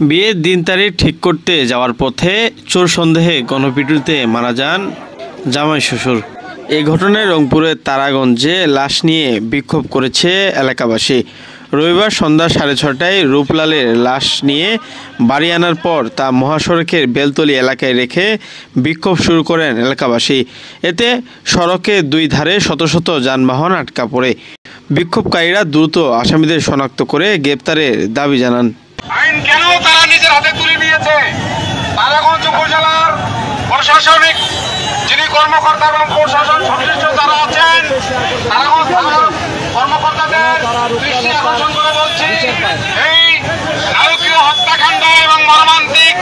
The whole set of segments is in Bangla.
বিয়ের দিন তারিখ ঠিক করতে যাওয়ার পথে চোর সন্দেহে গণপিটুনিতে মারা যান জামাই শ্বশুর। এই ঘটনায় রংপুরের তারাগঞ্জে লাশ নিয়ে বিক্ষোভ করেছে এলাকাবাসী। রবিবার সন্ধ্যা 6:30টায় রূপলালের লাশ নিয়ে বাড়ি আনার পর তা মহাসড়কের বেলতলী এলাকায় রেখে বিক্ষোভ শুরু করেন এলাকাবাসী। এতে সড়কের দুই ধারে শত শত যানবাহন আটকা পড়ে। বিক্ষোভকারীরা দ্রুত আসামিদের শনাক্ত করে গ্রেপ্তারের দাবি জানান। আইন কেন তারা নিজের হাতে তুলে নিয়েছে? তারাগঞ্জ উপজেলার প্রশাসনিক যিনি কর্মকর্তা এবং প্রশাসন সংশ্লিষ্ট যারা আছেন, তারাগঞ্জ থানার কর্মকর্তাদের দৃষ্টি আকর্ষণ করে বলছি, এই নারকীয় হত্যাকাণ্ড এবং মর্মান্তিক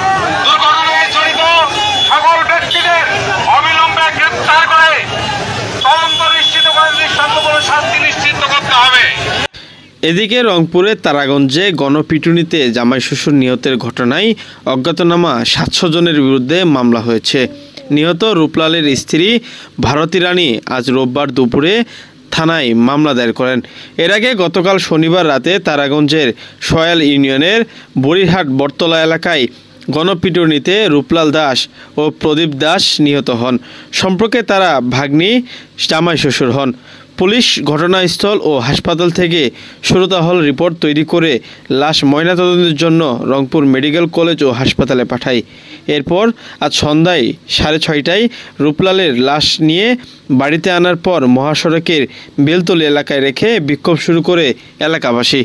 দুর্ঘটনায় জড়িত সকল ব্যক্তিদের অবিলম্বে গ্রেপ্তার করে তদন্ত নিশ্চিত করে দৃষ্টান্তমূলক শাস্তি নিশ্চিত করতে হবে। এদিকে রংপুরের তারাগঞ্জে গণপিটুনিতে জামাই শ্বশুর নিহতের ঘটনায় অজ্ঞাতনামা 700 জনের বিরুদ্ধে মামলা হয়েছে। নিহত রূপলালের স্ত্রী ভারতী রানী আজ রোববার দুপুরে থানায় মামলা দায়ের করেন। এর আগে গতকাল শনিবার রাতে তারাগঞ্জের সয়াল ইউনিয়নের বড়িরহাট বটতলা এলাকায় গণপিটুনিতে রূপলাল দাস ও প্রদীপ দাস নিহত হন। সম্পর্কে তারা ভাগ্নি জামাই শ্বশুর হন। পুলিশ ঘটনাস্থল ও হাসপাতাল থেকে সুরতাহল রিপোর্ট তৈরি করে লাশ ময়নাতদন্তের জন্য রংপুর মেডিকেল কলেজ ও হাসপাতালে পাঠায়। এরপর আজ সন্ধ্যায় 6:30টায় রূপলালের লাশ নিয়ে বাড়িতে আনার পর মহাসড়কের বেলতলী এলাকায় রেখে বিক্ষোভ শুরু করে এলাকাবাসী।